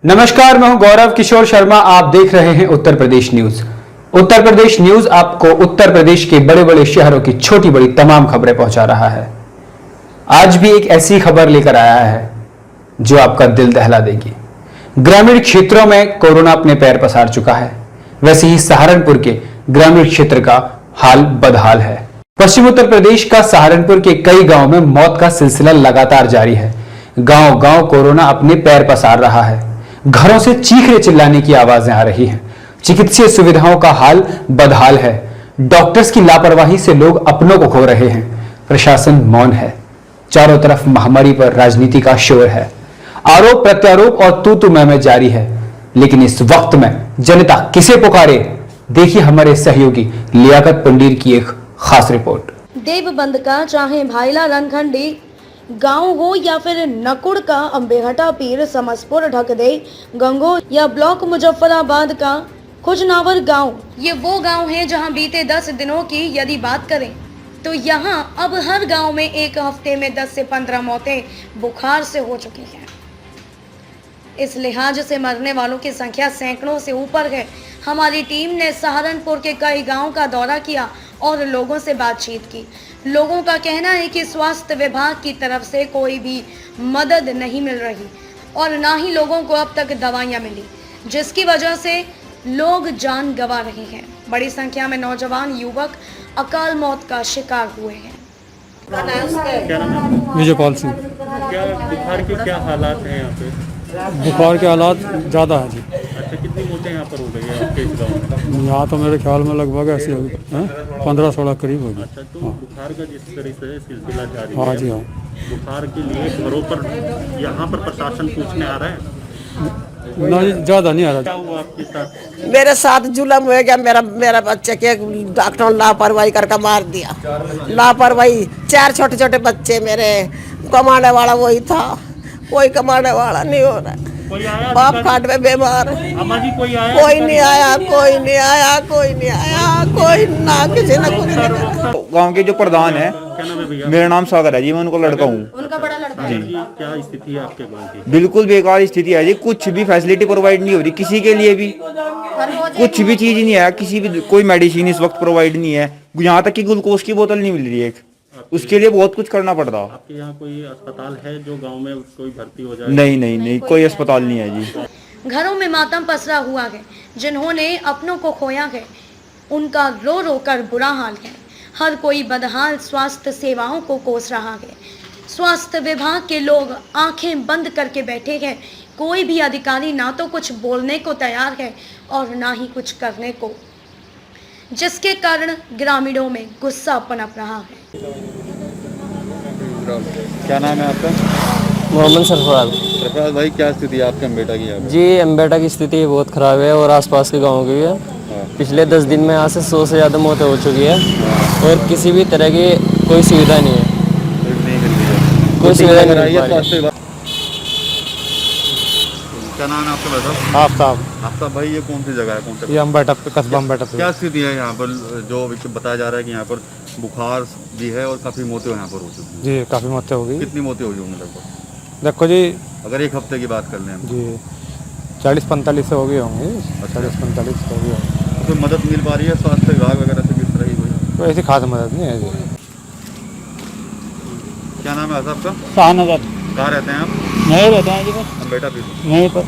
नमस्कार, मैं हूं गौरव किशोर शर्मा। आप देख रहे हैं उत्तर प्रदेश न्यूज। उत्तर प्रदेश न्यूज आपको उत्तर प्रदेश के बड़े बड़े शहरों की छोटी बड़ी तमाम खबरें पहुंचा रहा है। आज भी एक ऐसी खबर लेकर आया है जो आपका दिल दहला देगी। ग्रामीण क्षेत्रों में कोरोना अपने पैर पसार चुका है, वैसे ही सहारनपुर के ग्रामीण क्षेत्र का हाल बदहाल है। पश्चिम उत्तर प्रदेश का सहारनपुर के कई गांवों में मौत का सिलसिला लगातार जारी है। गांव गांव कोरोना अपने पैर पसार रहा है। घरों से चीखने चिल्लाने की आवाजें आ रही हैं। चिकित्सीय सुविधाओं का हाल बदहाल है। डॉक्टर्स की लापरवाही से लोग अपनों को खो रहे हैं। प्रशासन मौन है। चारों तरफ महामारी पर राजनीति का शोर है। आरोप प्रत्यारोप और तू मैं जारी है। लेकिन इस वक्त में जनता किसे पुकारे, देखिए हमारे सहयोगी लियाकत पंडीर की एक खास रिपोर्ट। देवबंद का चाहे भाईला रनखंडी गांव हो या फिर नकुड़ का अंबेहटा पीर समसपुर ढकदे गंगो या ब्लॉक मुजफ्फराबाद का खुजनावर गांव, ये वो गांव है जहां बीते 10 दिनों की यदि बात करें तो यहां अब हर गांव में एक हफ्ते में 10 से 15 मौतें बुखार से हो चुकी हैं। इस लिहाज से मरने वालों की संख्या सैकड़ों से ऊपर है। हमारी टीम ने सहारनपुर के कई गांवों का दौरा किया और लोगों से बातचीत की। लोगों का कहना है कि स्वास्थ्य विभाग की तरफ से कोई भी मदद नहीं मिल रही और ना ही लोगों को अब तक दवाइयां मिली, जिसकी वजह से लोग जान गंवा रहे हैं। बड़ी संख्या में नौजवान युवक अकाल मौत का शिकार हुए हैं। क्या नाम है? विजयपाल सिंह। क्या बुखार के क्या हालात हैं यहाँ पे? बुखार के हालात ज़्यादा है जी। अच्छा, कितनी मौतें यहाँ पर हो गई है आपके इस गाँव में? यहाँ तो मेरे ख्याल में लगभग ऐसी होगी 15-16 करीब होगी। अच्छा, तो बुखार का जिस तरह से सिलसिला जारी हाँ है, जी हाँ। बुखार के लिए घरों पर यहाँ पर प्रशासन पूछने आ रहा है? ना जी, ज़्यादा नहीं आ क्या रहा। हुआ आपके साथ? मेरे साथ जुलम हो गया। मेरा बच्चे के डॉक्टर ने लापरवाही करके मार दिया। लापरवाही, 4 छोटे छोटे बच्चे मेरे, कमाने वाला वही था, कोई कमाने वाला नहीं हो रहा। कोई आया? बाप खाट में बीमार, अम्मा जी कोई आया? कोई नहीं आया, कोई नहीं आया, कोई नहीं आया, कोई ना किसी ने कुछ नहीं कहा। गांव के जो प्रधान है, क्या नाम है भैया? मेरा नाम सागर है जी, मैं उनको लड़का हूँ। उनका बड़ा लड़का जी, क्या स्थिति है आपके गाँव की? बिल्कुल बेकार स्थिति है जी। कुछ भी फैसिलिटी प्रोवाइड नहीं हो रही किसी के लिए भी। कुछ भी चीज नहीं है, किसी भी कोई मेडिसिन इस वक्त प्रोवाइड नहीं है। यहाँ तक कि ग्लूकोज की बोतल नहीं मिल रही है। उसके लिए बहुत कुछ करना पड़ता। आपके यहाँ कोई अस्पताल है जो गाँव में कोई भर्ती हो जाए? नहीं, कोई अस्पताल नहीं है जी। घरों में मातम पसरा हुआ है। जिन्होंने अपनों को खोया है उनका रो रो कर बुरा हाल है। हर कोई बदहाल स्वास्थ्य सेवाओं को कोस रहा है। स्वास्थ्य विभाग के लोग आंखें बंद करके बैठे हैं। कोई भी अधिकारी ना तो कुछ बोलने को तैयार है और ना ही कुछ करने को, जिसके कारण ग्रामीणों में गुस्सा पनप रहा है। क्या नाम है आपका? मोहम्मद सरफराज। सरफराज भाई, क्या स्थिति है आपके अम्बेटा की? यहाँ पे जी, अम्बेटा की स्थिति बहुत ख़राब है और आसपास के गांवों की भी है। पिछले 10 दिन में यहाँ से 100 से ज़्यादा मौतें हो चुकी है और किसी भी तरह की कोई सुविधा नहीं है। कोई सुविधा नहीं है। क्या नाम है आपका बताओ? आफ्ताब। आफ्ताब भाई, ये कौन सी जगह है? कौन सा ये अम्बेटा पे, कस्बा अम्बेटा पे। क्या स्थिति है यहाँ पर? जो बताया जा रहा है कि यहाँ पर बुखार भी है और काफ़ी मौतें यहाँ पर हो चुकी हैं। जी, काफ़ी मौतें हो गई। कितनी मौतें हुई होंगी लगभग? देखो जी, अगर एक हफ्ते की बात कर लें हम। जी 40-45 से हो गई होंगी। 40-45 हो गई होंगी। तो मदद मिल पा रही है स्वास्थ्य विभाग वगैरह से? किस तरह की कोई? तो ऐसी खास मदद नहीं है जी। क्या नाम है आपका? शाहनगर। कहाँ रहते हैं आप? नहीं रहते हैं जी, बस अम्बेटा पीर। यहीं पर।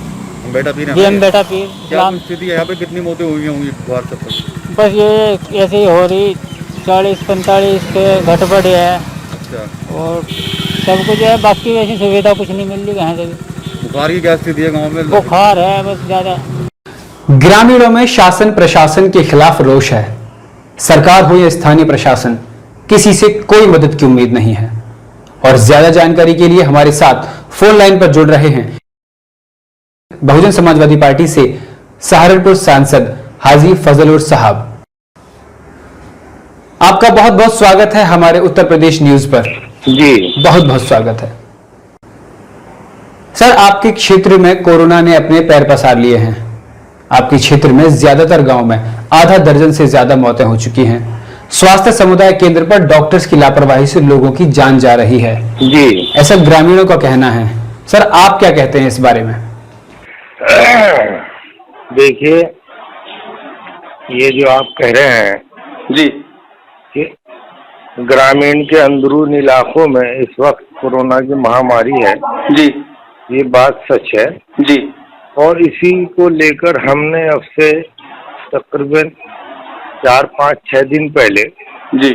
अम्बेटा पीर जी, है। अम्बेटा पीर। क्या स्थिति है यहाँ पे? कितनी मौतें हुई होंगी बुखार से? बस ये ऐसे ही हो रही, 40-45 के घट बढ़े है अच्छा, और सब कुछ है। बाकी वैसी सुविधा कुछ नहीं मिल रही कहाँ से भी। बुखार की क्या स्थिति है गाँव में? बुखार है बस ज़्यादा। ग्रामीणों में शासन प्रशासन के खिलाफ रोष है। सरकार हो या स्थानीय प्रशासन, किसी से कोई मदद की उम्मीद नहीं है। और ज्यादा जानकारी के लिए हमारे साथ फोन लाइन पर जुड़ रहे हैं बहुजन समाजवादी पार्टी से सहारनपुर सांसद हाजी फजलुर साहब। आपका बहुत बहुत स्वागत है हमारे उत्तर प्रदेश न्यूज पर। जी, बहुत बहुत स्वागत है सर। आपके क्षेत्र में कोरोना ने अपने पैर पसार लिए हैं। आपके क्षेत्र में ज्यादातर गांव में आधा दर्जन से ज्यादा मौतें हो चुकी हैं। स्वास्थ्य समुदाय केंद्र पर डॉक्टर्स की लापरवाही से लोगों की जान जा रही है जी। ऐसा ग्रामीणों का कहना है। सर, आप क्या कहते हैं इस बारे में? देखिए, ये जो आप कह रहे हैं जी कि ग्रामीण के अंदरून इलाकों में इस वक्त कोरोना की महामारी है, जी ये बात सच है। जी और इसी को लेकर हमने अब से तकरीबन 4-5-6 दिन पहले जी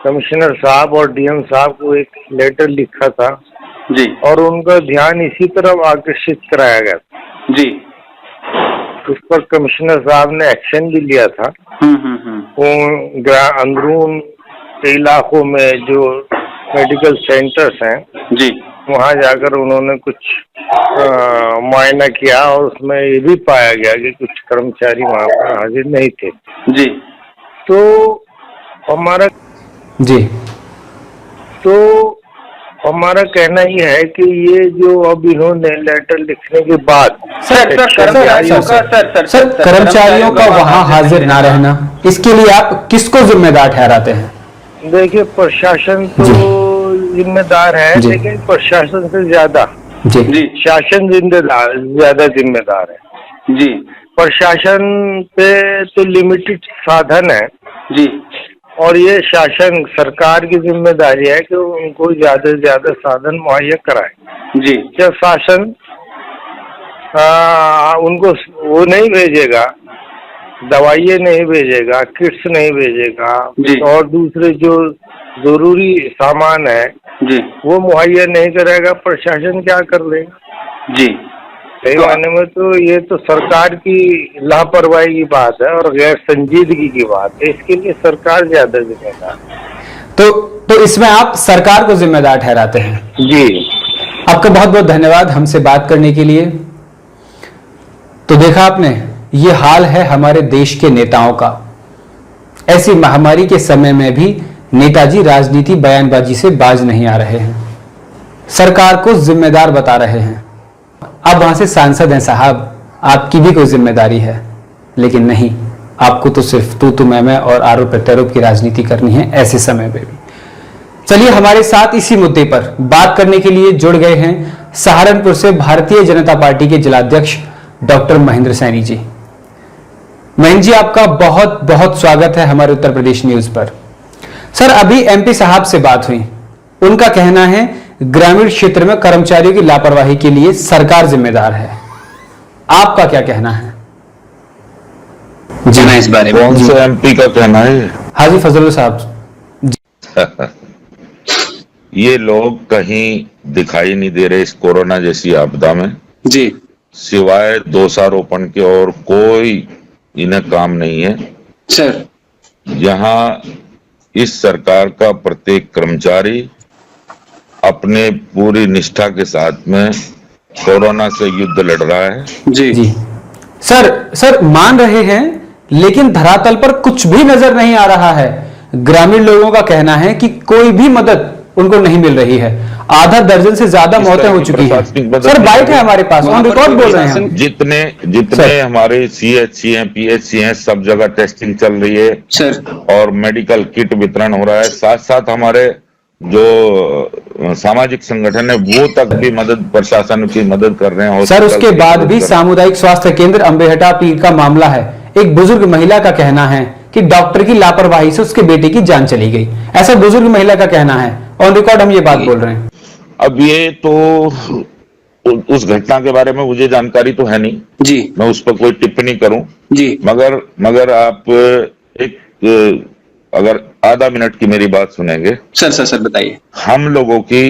कमिश्नर साहब और डीएम साहब को एक लेटर लिखा था जी और उनका ध्यान इसी तरफ आकर्षित कराया गया। जी उस पर कमिश्नर साहब ने एक्शन भी लिया था। अंदरून के इलाकों में जो मेडिकल सेंटर्स हैं जी वहाँ जाकर उन्होंने कुछ मुआयना किया और उसमें ये भी पाया गया कि कुछ कर्मचारी वहाँ पर हाजिर नहीं थे। जी तो हमारा जी हमारा कहना ये है कि ये जो अब इन्होंने लेटर लिखने के बाद सर कर्मचारियों का वहाँ हाजिर ना रहना, इसके लिए आप किसको जिम्मेदार ठहराते हैं? देखिए, प्रशासन तो जिम्मेदार है, लेकिन प्रशासन से ज्यादा जी शासन ज्यादा जिम्मेदार है। जी प्रशासन पे तो लिमिटेड साधन है जी और ये शासन सरकार की जिम्मेदारी है कि उनको ज्यादा से ज्यादा साधन मुहैया कराए। जी जब शासन उनको वो नहीं भेजेगा, दवाइयाँ नहीं भेजेगा, किट्स नहीं भेजेगा और दूसरे जो जरूरी सामान है जी वो मुहैया नहीं करेगा, प्रशासन क्या कर लेगा? जी सही मायने में तो ये तो सरकार की लापरवाही की बात है और गैर संजीदगी की बात है। इसके लिए सरकार ज्यादा जिम्मेदार है। तो इसमें आप सरकार को जिम्मेदार ठहराते हैं? जी। आपका बहुत बहुत धन्यवाद हमसे बात करने के लिए। तो देखा आपने, ये हाल है हमारे देश के नेताओं का। ऐसी महामारी के समय में भी नेताजी राजनीति बयानबाजी से बाज नहीं आ रहे हैं, सरकार को जिम्मेदार बता रहे हैं। अब वहां से सांसद हैं साहब, आपकी भी कोई जिम्मेदारी है, लेकिन नहीं, आपको तो सिर्फ तू मैं और आरोप प्रत्यारोप की राजनीति करनी है ऐसे समय में भी। चलिए, हमारे साथ इसी मुद्दे पर बात करने के लिए जुड़ गए हैं सहारनपुर से भारतीय जनता पार्टी के जिलाध्यक्ष डॉक्टर महेंद्र सैनी जी। महेंद्र जी, आपका बहुत बहुत स्वागत है हमारे उत्तर प्रदेश न्यूज पर। सर, अभी एमपी साहब से बात हुई, उनका कहना है ग्रामीण क्षेत्र में कर्मचारियों की लापरवाही के लिए सरकार जिम्मेदार है। आपका क्या कहना है? जी, मैं इस बारे में कौन से एमपी का कहना है? हाजी फजल साहब। ये लोग कहीं दिखाई नहीं दे रहे इस कोरोना जैसी आपदा में जी, सिवाय दोषारोपण के और कोई इन्हें काम नहीं है सर। यहाँ इस सरकार का प्रत्येक कर्मचारी अपने पूरी निष्ठा के साथ में कोरोना से युद्ध लड़ रहा है। जी सर मान रहे हैं, लेकिन धरातल पर कुछ भी नजर नहीं आ रहा है। ग्रामीण लोगों का कहना है कि कोई भी मदद उनको नहीं मिल रही है। आधा दर्जन से ज्यादा मौतें हो चुकी हैं। सर, बाइट है हमारे पास, ऑन रिकॉर्ड बोल रहे हैं। जितने हमारे सीएचसी हैं, पीएचसी हैं, सब जगह टेस्टिंग चल रही है सर, और मेडिकल किट वितरण हो रहा है। साथ साथ हमारे जो सामाजिक संगठन है वो तक भी प्रशासन की मदद कर रहे हैं। सर, उसके बाद भी सामुदायिक स्वास्थ्य केंद्र अम्बेहटा पीर का मामला है। एक बुजुर्ग महिला का कहना है कि डॉक्टर की लापरवाही से उसके बेटे की जान चली गई, ऐसा बुजुर्ग महिला का कहना है। ऑन रिकॉर्ड हम ये बात बोल रहे हैं। अब ये तो उस घटना के बारे में मुझे जानकारी तो है नहीं जी, मैं उस पर कोई टिप्पणी करूं जी, मगर आप अगर आधा मिनट की मेरी बात सुनेंगे। सर बताइए। हम लोगों की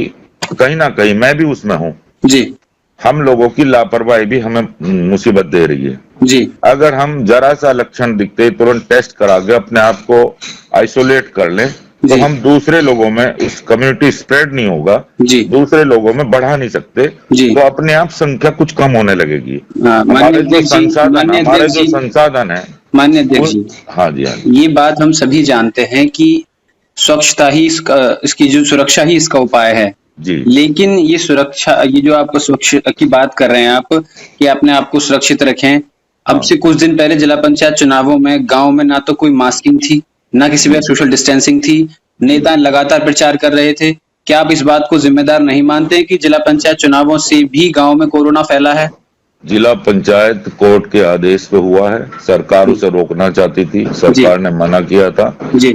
कहीं ना कहीं, मैं भी उसमें हूं जी, हम लोगों की लापरवाही भी हमें मुसीबत दे रही है जी। अगर हम जरा सा लक्षण दिखते तुरंत टेस्ट करा के अपने आप को आइसोलेट कर लें तो हम दूसरे लोगों में इस कम्युनिटी स्प्रेड नहीं होगा जी, दूसरे लोगों में बढ़ा नहीं सकते जी, तो अपने आप संख्या कुछ कम होने लगेगी। हमारे जो संसाधन है मान्य अध्यक्ष जी, हाँ जी, ये बात हम सभी जानते हैं कि स्वच्छता ही इसकी जो सुरक्षा ही इसका उपाय है जी। लेकिन ये सुरक्षा, ये जो आप स्वच्छ की बात कर रहे हैं आप कि अपने आप को सुरक्षित रखें। अब से कुछ दिन पहले जिला पंचायत चुनावों में गांव में ना तो कोई मास्किंग थी, ना किसी भी सोशल डिस्टेंसिंग थी। नेता लगातार प्रचार कर रहे थे। क्या आप इस बात को जिम्मेदार नहीं मानते कि जिला पंचायत चुनावों से भी गांव में कोरोना फैला है? जिला पंचायत कोर्ट के आदेश पे हुआ है। सरकार उसे रोकना चाहती थी, सरकार ने मना किया था,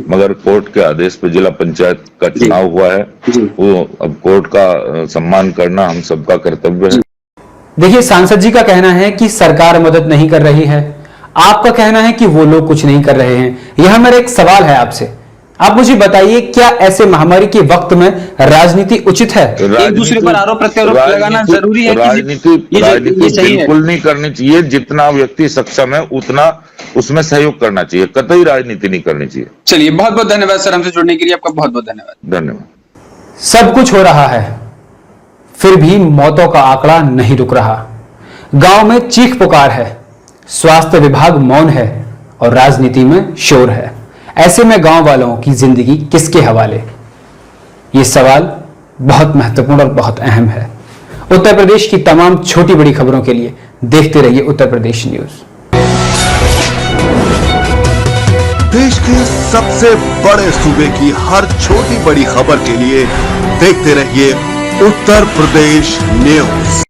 मगर कोर्ट के आदेश पे जिला पंचायत का चुनाव हुआ है। वो अब कोर्ट का सम्मान करना हम सबका कर्तव्य है। देखिए, सांसद जी का कहना है कि सरकार मदद नहीं कर रही है, आपका कहना है कि वो लोग कुछ नहीं कर रहे हैं। यह मेरा एक सवाल है आपसे, आप मुझे बताइए, क्या ऐसे महामारी के वक्त में राजनीति उचित है? एक दूसरे पर आरोप प्रत्यारोप लगाना जरूरी है? राजनीति बिल्कुल नहीं करनी चाहिए। जितना व्यक्ति सक्षम है उतना उसमें सहयोग करना चाहिए, कतई राजनीति नहीं करनी चाहिए। चलिए, बहुत बहुत धन्यवाद सर, हमसे जुड़ने के लिए आपका बहुत बहुत धन्यवाद। धन्यवाद। सब कुछ हो रहा है, फिर भी मौतों का आंकड़ा नहीं रुक रहा। गांव में चीख पुकार है, स्वास्थ्य विभाग मौन है और राजनीति में शोर है। ऐसे में गांव वालों की जिंदगी किसके हवाले? ये सवाल बहुत महत्वपूर्ण और बहुत अहम है। उत्तर प्रदेश की तमाम छोटी बड़ी खबरों के लिए देखते रहिए उत्तर प्रदेश न्यूज। देश के सबसे बड़े सूबे की हर छोटी बड़ी खबर के लिए देखते रहिए उत्तर प्रदेश न्यूज।